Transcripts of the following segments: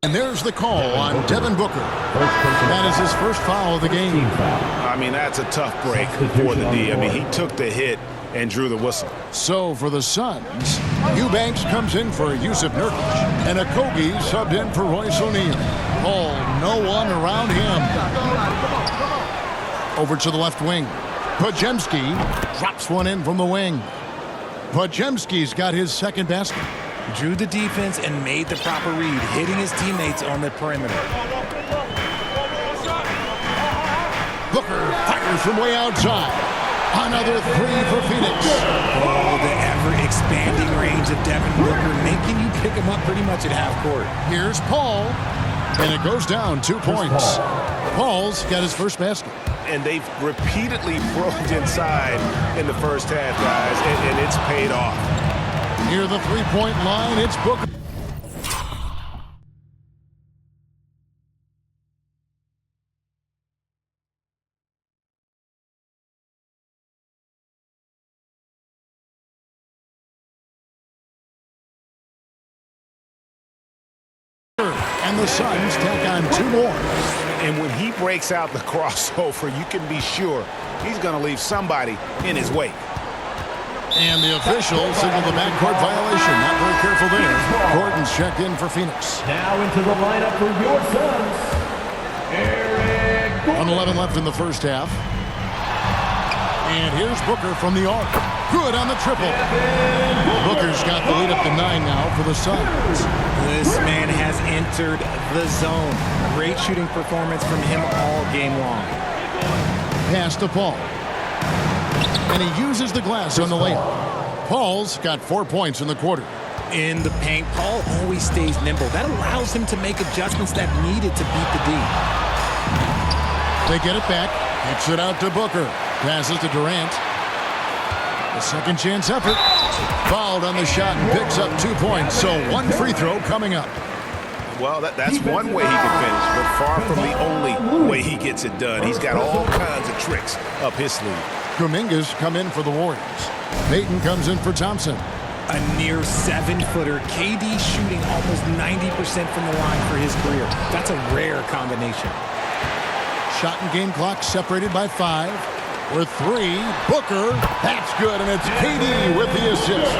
And there's the call on Devin Booker. That is his first foul of the game. I mean, that's a tough break for the D. I mean, he took the hit and drew the whistle. So for the Suns, Eubanks comes in for Yusuf Nurkic, and Okogie subbed in for Royce O'Neal. Paul, no one around him. Over to the left wing. Podziemski drops one in from the wing. Podziemski's got his second basket. Drew the defense and made the proper read, hitting his teammates on the perimeter. Booker fires from way outside. Another three for Phoenix. Oh, the ever-expanding range of Devin Booker, making you pick him up pretty much at half court. Here's Paul, and it goes down 2 points. Paul's got his first basket. And they've repeatedly broke inside in the first half, guys, and it's paid off. Near the three-point line, it's Booker. And the Suns tack on 2 more. And when he breaks out the crossover, you can be sure he's going to leave somebody in his wake. And the officials signal the backcourt violation. Not very careful there. Gordon's checked in for Phoenix. Now into the lineup for your Suns, Eric Gordon. 1:11 left in the first half. And here's Booker from the arc. Good on the triple. Booker's got the lead up to 9 now for the Suns. This man has entered the zone. Great shooting performance from him all game long. Pass to Paul. And he uses the glass on the layup. Paul's got 4 points in the quarter. In the paint, Paul always stays nimble. That allows him to make adjustments that needed to beat the D. They get it back. Kicks it out to Booker. Passes to Durant. The second chance effort. Fouled on the shot and picks up 2 points. So 1 free throw coming up. Well, that's one way he can finish, but far from the only way he gets it done. He's got all kinds of tricks up his sleeve. Kuminga's come in for the Warriors. Payton comes in for Thompson. A near 7-footer. KD shooting almost 90% from the line for his career. That's a rare combination. Shot and game clock separated by 5. With 3, Booker. That's good, and it's KD with the assist.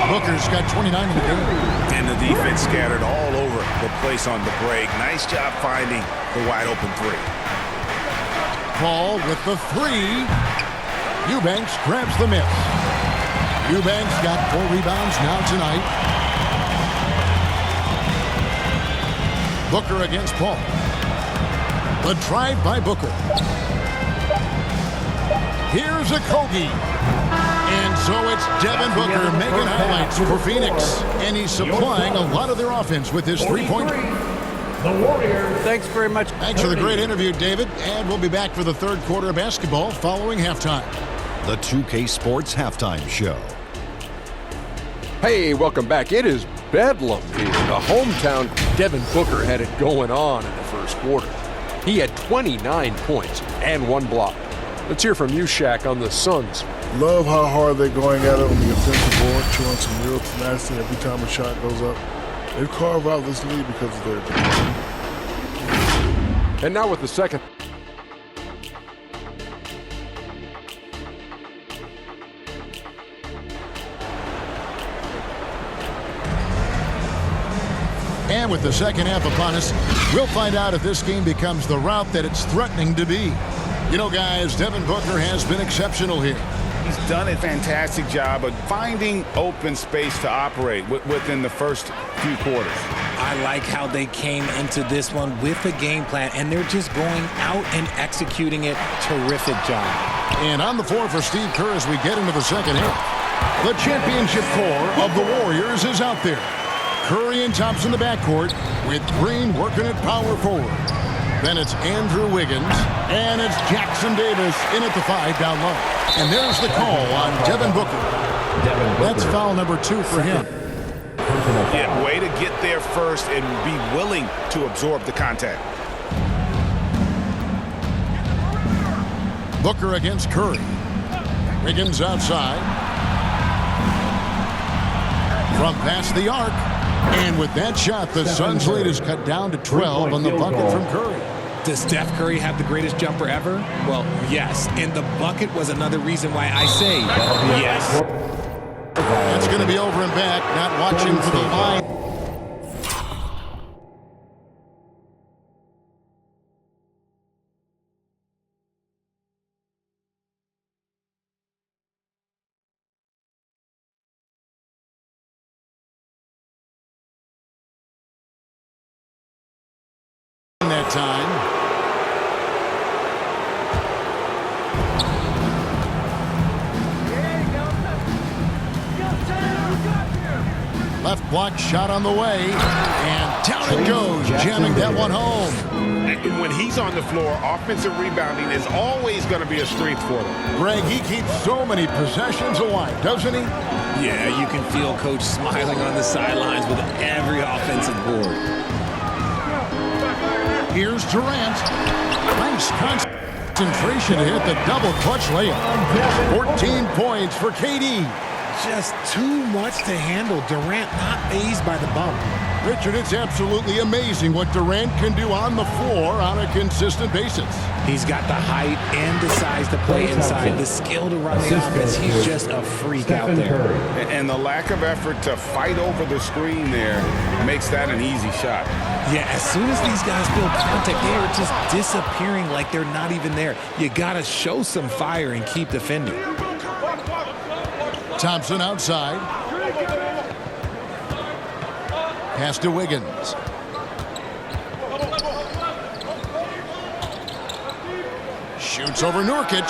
Booker's got 29 in the game. And the defense scattered all over the place on the break. Nice job finding the wide open 3. Paul with the 3. Eubanks grabs the miss. Eubanks got 4 rebounds now tonight. Booker against Paul. The drive by Booker. Here's Okogie. And so it's Devin Booker making highlights for Phoenix. And he's supplying a lot of their offense with his three-pointer. The Warriors. Thanks very much. Thanks for the great interview, David. And we'll be back for the third quarter of basketball following halftime. The 2K Sports Halftime Show. Hey, welcome back. It is bedlam in the hometown. Devin Booker had it going on in the first quarter. He had 29 points and 1 block. Let's hear from you, Shaq, on the Suns. Love how hard they're going at it on the offensive board, showing some real tenacity every time a shot goes up. They carve out this lead because of their ability. And now with the second. And with the second half upon us, we'll find out if this game becomes the route that it's threatening to be. You know, guys, Devin Booker has been exceptional here. He's done a fantastic job of finding open space to operate within the first few quarters. I like how they came into this one with a game plan, and they're just going out and executing it. Terrific job. And on the floor for Steve Kerr as we get into the second half. The championship core of the Warriors is out there. Curry and Thompson in the backcourt with Green working at power forward. Then it's Andrew Wiggins, and it's Jackson Davis in at the 5 down low. And there's the call on Devin Booker. That's foul number 2 for him. Yeah, way to get there first and be willing to absorb the contact. Booker against Curry. Wiggins outside. From past the arc. And with that shot, the Suns' lead is cut down to 12 on the bucket from Curry. Does Steph Curry have the greatest jumper ever? Well, yes. And the bucket was another reason why I say yes. It's going to be over and back, not watching for the line. That time. Left block shot on the way, and down it goes, jamming that one home. When he's on the floor, offensive rebounding is always going to be a strength for him. Greg, he keeps so many possessions alive, doesn't he? Yeah, you can feel Coach smiling on the sidelines with every offensive board. Here's Durant. Nice concentration to hit the double clutch layup. 14 points for KD. Just too much to handle. Durant not fazed by the bump. Richard, it's absolutely amazing what Durant can do on the floor on a consistent basis. He's got the height and the size to play inside, the skill to run the offense. He's just a freak out there. And the lack of effort to fight over the screen there makes that an easy shot. Yeah, as soon as these guys feel contact, they are just disappearing like they're not even there. You got to show some fire and keep defending. Thompson outside. Pass to Wiggins. Shoots over Nurkic.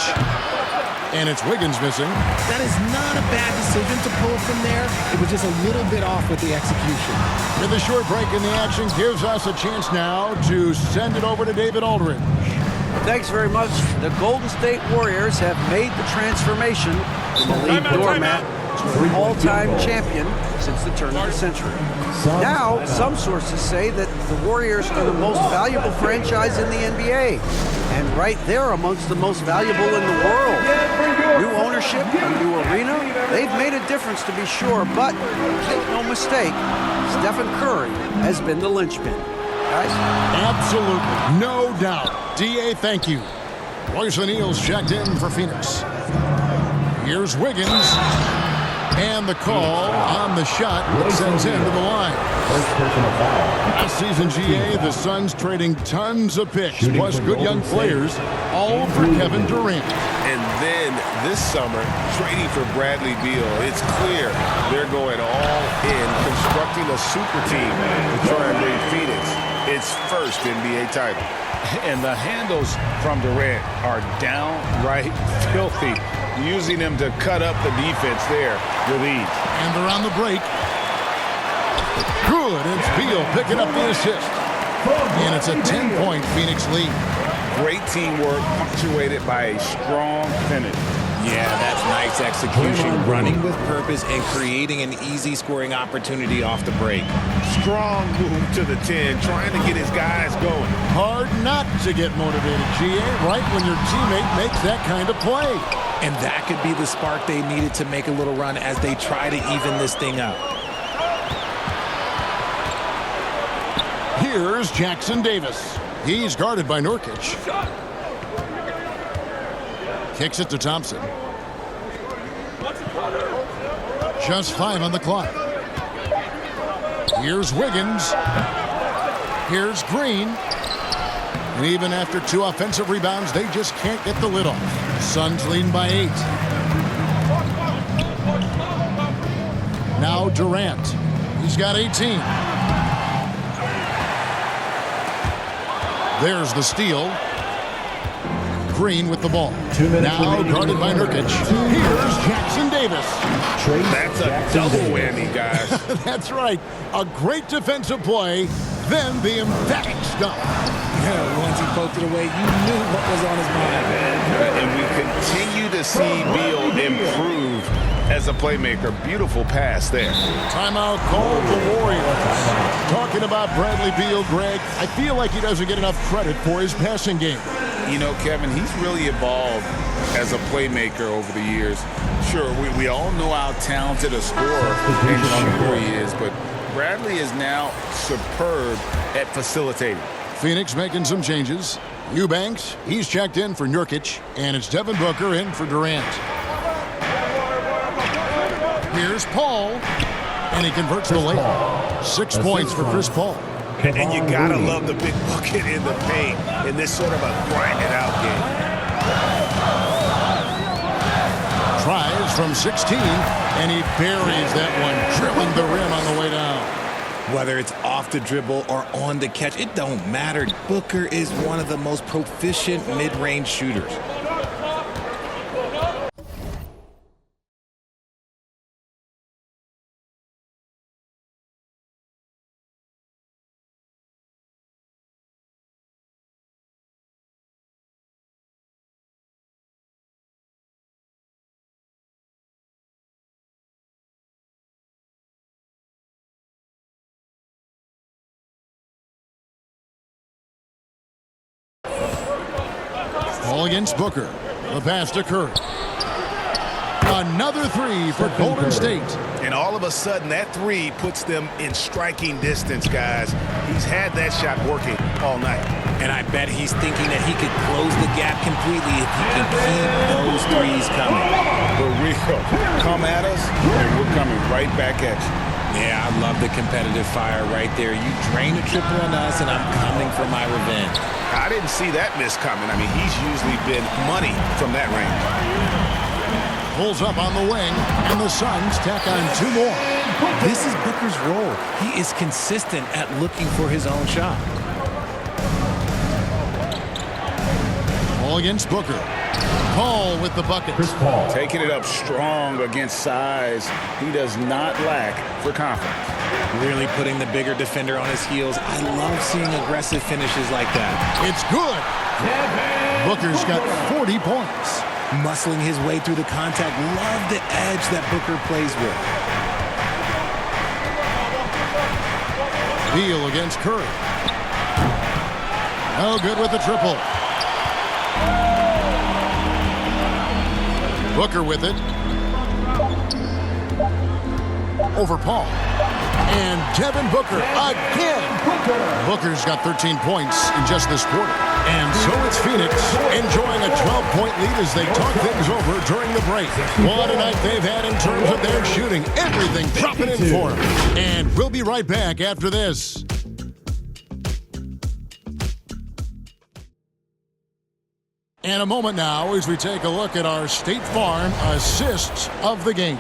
And it's Wiggins missing. That is not a bad decision to pull from there. It was just a little bit off with the execution. With a short break in the action gives us a chance now to send it over to David Aldridge. Thanks very much. The Golden State Warriors have made the transformation from a league doormat to an all-time champion since the turn of the century. Now, some sources say that the Warriors are the most valuable franchise in the NBA, and right there amongst the most valuable in the world. New ownership, a new arena, they've made a difference to be sure, but make no mistake, Stephen Curry has been the linchpin. Guys? Absolutely, no doubt. D.A., thank you. Royce O'Neal's checked in for Phoenix. Here's Wiggins. And the call on the shot sends him to the line. Last season, GA, the Suns trading tons of picks, plus good young players, all for Kevin Durant. And then this summer, trading for Bradley Beal, it's clear they're going all in, constructing a super team to try and bring Phoenix its first NBA title. And the handles from Durant are downright filthy, using them to cut up the defense there with ease. And they're on the break. Good, it's Beal picking up the assist. And it's a 10-point Phoenix lead. Great teamwork punctuated by a strong finish. Yeah, that's nice execution. Running with purpose and creating an easy scoring opportunity off the break. Strong move to the 10, trying to get his guys going. Hard not to get motivated, GA, right when your teammate makes that kind of play. And that could be the spark they needed to make a little run as they try to even this thing up. Here's Jackson Davis. He's guarded by Nurkic. Kicks it to Thompson. Just 5 on the clock. Here's Wiggins. Here's Green. And even after 2 offensive rebounds, they just can't get the lid off. Suns leading by 8. Now Durant. He's got 18. There's the steal. Green with the ball. Now guarded by Nurkic. Here's Jackson Davis. That's a double whammy, guys. That's right. A great defensive play, then the emphatic stop. Yeah, once he poked it away, you knew what was on his mind. And we continue to see Beal improve as a playmaker. Beautiful pass there. Timeout called the Warriors. Talking about Bradley Beal, Greg, I feel like he doesn't get enough credit for his passing game. You know, Kevin, he's really evolved as a playmaker over the years. Sure, we all know how talented a scorer and shooter he is, but Bradley is now superb at facilitating. Phoenix making some changes. Eubanks, he's checked in for Nurkic, and it's Devin Booker in for Durant. Here's Paul, and he converts the layup. 6 points for Chris Paul. And you gotta love the big bucket in the paint in this sort of a grind-it-out game. Tries from 16, and he buries that one, drilling the rim on the way down. Whether it's off the dribble or on the catch, it don't matter. Booker is one of the most proficient mid-range shooters. All against Booker. The pass to Curry. Another three for Golden State. And all of a sudden, that three puts them in striking distance, guys. He's had that shot working all night. And I bet he's thinking that he could close the gap completely if he can keep those threes coming. For real. Come at us, and we're coming right back at you. Yeah, I love the competitive fire right there. You drain a triple on us, and I'm coming for my revenge. I didn't see that miss coming. I mean, he's usually been money from that range. Pulls up on the wing, and the Suns tack on 2 more. This is Booker's role. He is consistent at looking for his own shot. All against Booker. Paul with the bucket. Chris Paul. Taking it up strong against size. He does not lack for confidence. Really putting the bigger defender on his heels. I love seeing aggressive finishes like that. It's good. Booker's got 40 points. Muscling his way through the contact. Love the edge that Booker plays with. Beal against Curry. No good with the triple. Booker with it. Over Paul. And Devin Booker again. Booker's got 13 points in just this quarter. And so it's Phoenix enjoying a 12-point lead as they talk things over during the break. What a night they've had in terms of their shooting. Everything dropping in for them. And we'll be right back after this. And a moment now as we take a look at our State Farm assists of the game.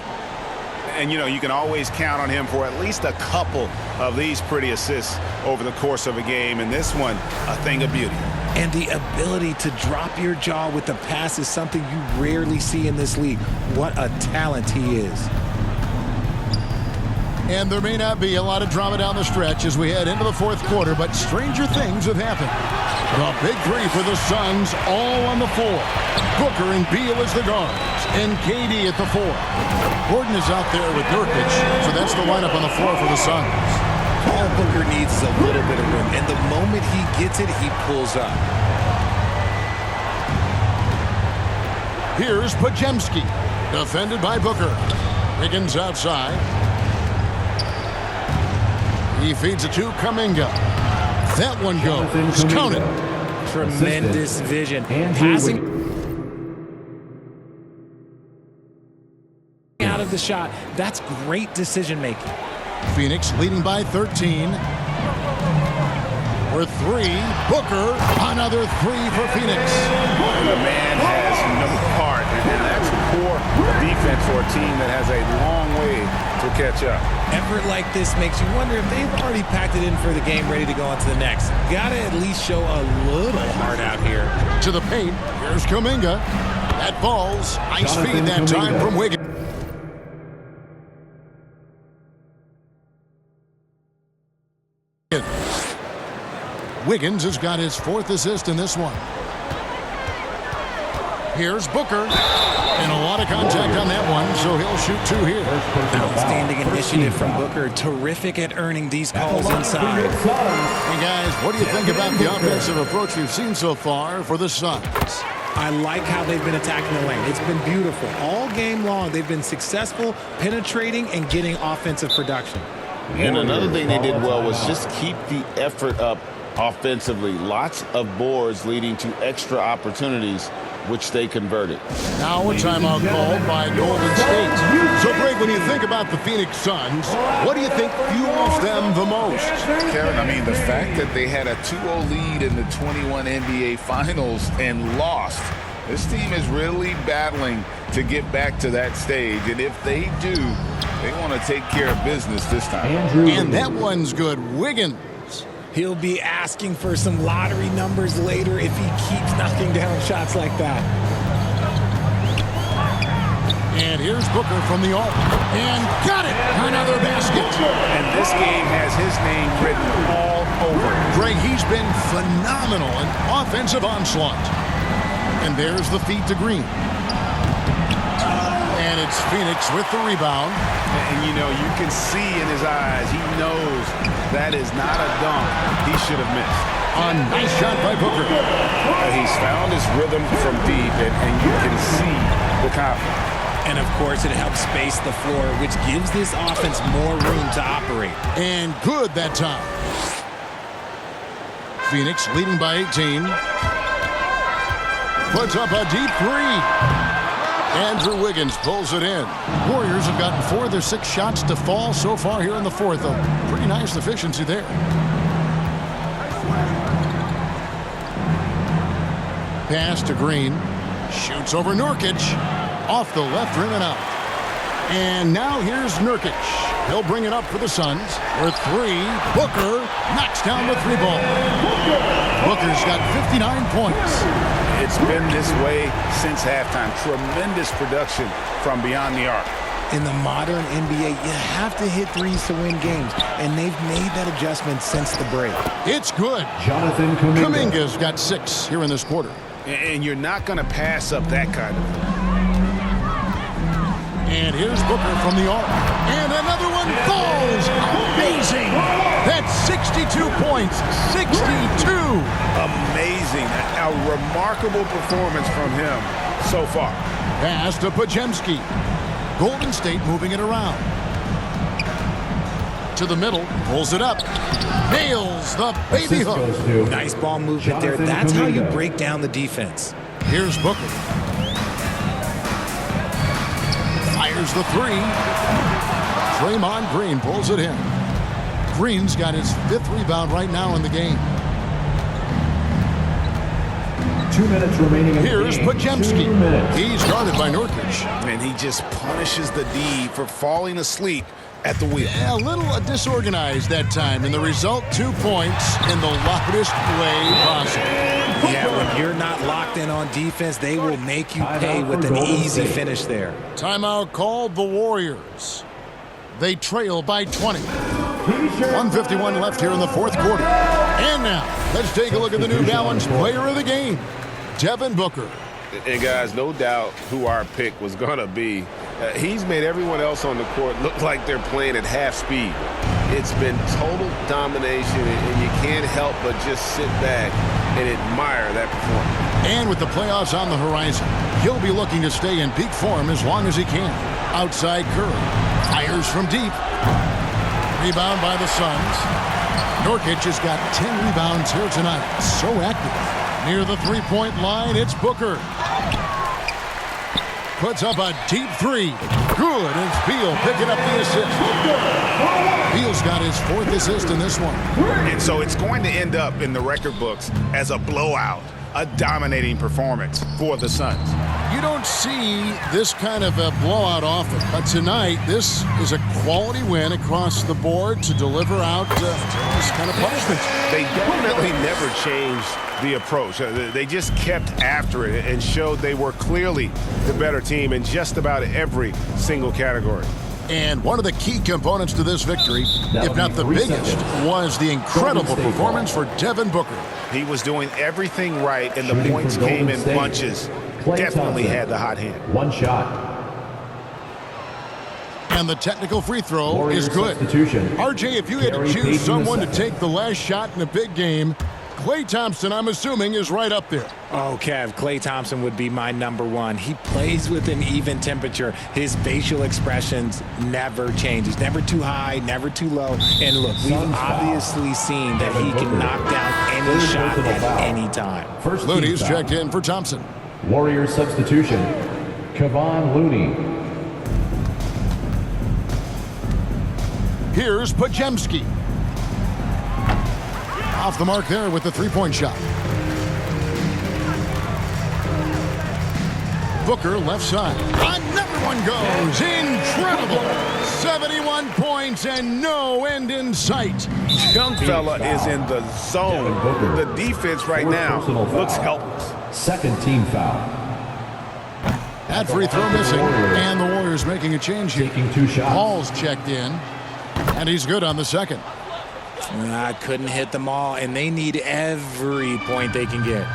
And, you know, you can always count on him for at least a couple of these pretty assists over the course of a game. And this one, a thing of beauty. And the ability to drop your jaw with the pass is something you rarely see in this league. What a talent he is. And there may not be a lot of drama down the stretch as we head into the fourth quarter, but stranger things have happened. The big three for the Suns all on the floor. Booker and Beal as the guards, and KD at the 4. Gordon is out there with Nurkic, so that's the lineup on the floor for the Suns. All Booker needs is a little bit of room, and the moment he gets it, he pulls up. Here's Podziemski, defended by Booker. Wiggins outside. He feeds it to Kuminga. That one goes. Count it. Tremendous vision. Passing out of the shot. That's great decision making. Phoenix leading by 13. For 3, Booker. Another 3 for Phoenix. And the man has no heart, and that's poor defense for a team that has a long way to catch up. Effort like this makes you wonder if they've already packed it in for the game, ready to go on to the next. Gotta at least show a little heart out here. To the paint. Here's Kuminga. That falls. Nice feed that time from Wiggins. Wiggins has got his 4th assist in this one. Here's Booker. And a lot of contact on that one, so he'll shoot 2 here. Outstanding initiative from Booker. Terrific at earning these calls inside. Hey guys, what do you think about the offensive approach we've seen so far for the Suns? I like how they've been attacking the lane. It's been beautiful. All game long, they've been successful penetrating and getting offensive production. And another thing they did well was just keep the effort up offensively. Lots of boards leading to extra opportunities, which they converted. Now a timeout called by Golden State. So, Greg, when you think about the Phoenix Suns, what do you think fuels them the most? Kevin, I mean, the fact that they had a 2-0 lead in the 21 NBA Finals and lost. This team is really battling to get back to that stage, and if they do, they want to take care of business this time. And that one's good. Wiggins. He'll be asking for some lottery numbers later if he keeps knocking down shots like that. And here's Booker from the arc. And got it! Another basket. And this game has his name written all over it. Greg, he's been phenomenal in offensive onslaught. And there's the feed to Green. And it's Phoenix with the rebound. And, you know, you can see in his eyes, he knows that is not a dunk he should have missed. A nice shot by Booker. He's found his rhythm from deep, and you can see the confidence. And, of course, it helps space the floor, which gives this offense more room to operate. And good that time. Phoenix leading by 18. Puts up a deep three. Andrew Wiggins pulls it in. Warriors have gotten 4 of their 6 shots to fall so far here in the fourth. A pretty nice efficiency there. Pass to Green. Shoots over Nurkic. Off the left rim and out. And now here's Nurkic. He'll bring it up for the Suns. For 3. Booker knocks down the 3 ball. Booker's got 59 points. It's been this way since halftime. Tremendous production from beyond the arc. In the modern NBA, you have to hit threes to win games, and they've made that adjustment since the break. It's good. Jonathan Kuminga. Kuminga's got 6 here in this quarter. And you're not going to pass up that kind of thing. And here's Booker from the arc. And another one falls. Amazing. That's 62 points. 62. Amazing. A remarkable performance from him so far. Pass to Podziemski. Golden State moving it around. To the middle. Pulls it up. Nails the baby hook. Nice ball movement there. That's how you break down the defense. Here's Booker. Fires the 3. Draymond Green pulls it in. Green's got his 5th rebound right now in the game. 2 minutes remaining in Here's the game. Podziemski. 2 minutes. He's guarded by Nurkic. And he just punishes the D for falling asleep at the wheel. Yeah, a little disorganized that time. And the result, 2 points in the loudest way possible. Yeah, when you're not locked in on defense, they will make you pay with an easy finish there. Timeout called the Warriors. They trail by 20. 1:51 left here in the fourth quarter. And now, let's take a look at the New Balance player of the game, Devin Booker. And guys, no doubt who our pick was going to be. He's made everyone else on the court look like they're playing at half speed. It's been total domination, and you can't help but just sit back and admire that performance. And with the playoffs on the horizon, he'll be looking to stay in peak form as long as he can. Outside Curry. Fires from deep. Rebound by the Suns. Nurkic has got 10 rebounds here tonight. So active. Near the three-point line, it's Booker. Puts up a deep 3. Good, and Beal picking up the assist. Beal's got his 4th assist in this one. And so it's going to end up in the record books as a blowout, a dominating performance for the Suns. You don't see this kind of a blowout often, but tonight this is a quality win across the board to deliver out this kind of punishment. They definitely never changed the approach. They just kept after it and showed they were clearly the better team in just about every single category. And one of the key components to this victory, if not the biggest, was the incredible performance for Devin Booker. He was doing everything right, and the points came in bunches. Definitely had the hot hand. 1 shot. And the technical free throw Warriors is good. substitution. RJ, if you had to choose someone to take the last shot in a big game, Klay Thompson, I'm assuming, is right up there. Oh, Kev, Klay Thompson would be my number one. He plays with an even temperature. His facial expressions never changes. Never too high, never too low. And look, we've obviously seen that he can knock down any shot at any time. Looney's checked in for Thompson. Warriors substitution, Kevon Looney. Here's Pajemski. Off the mark there with the three-point shot. Booker left side. Another one goes. Incredible. 71 points and no end in sight. Young fella is in the zone. The defense right now looks helpless. Second team foul. That free throw missing. And the Warriors making a change here. Taking 2 shots. Paul's checked in. And he's good on the second. I couldn't hit them all, and they need every point they can get.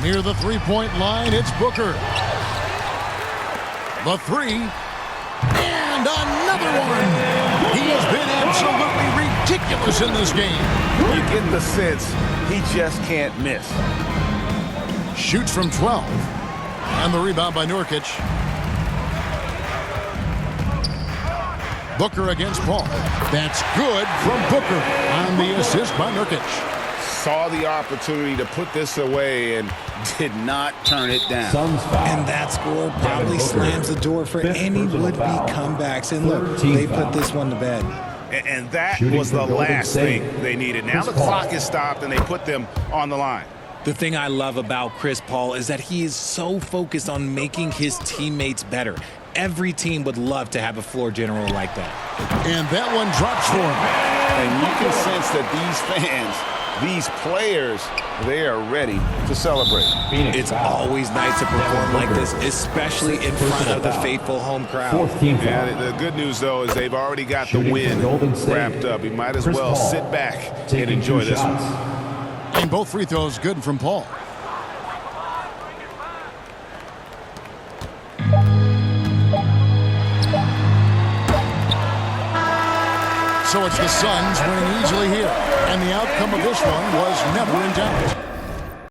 Near the three-point line, it's Booker. The three. And another one. He has been absolutely ridiculous in this game. You get the sense he just can't miss. Shoots from 12. And the rebound by Nurkic. Booker against Paul. That's good from Booker on the assist by Nurkic. Saw the opportunity to put this away and did not turn it down. And that score probably slams the door for any would-be comebacks. And look, they put this one to bed. And that was the last thing they needed. Now the clock is stopped and they put them on the line. The thing I love about Chris Paul is that he is so focused on making his teammates better. Every team would love to have a floor general like that. And that one drops for him. And you can sense that these fans, these players, they are ready to celebrate. It's always nice to perform like this, especially in front of the faithful home crowd. Yeah, the good news, though, is they've already got the win wrapped up. You might as well sit back and enjoy this one. And both free throws good from Paul. So it's the Suns winning easily here. And the outcome of this one was never in doubt.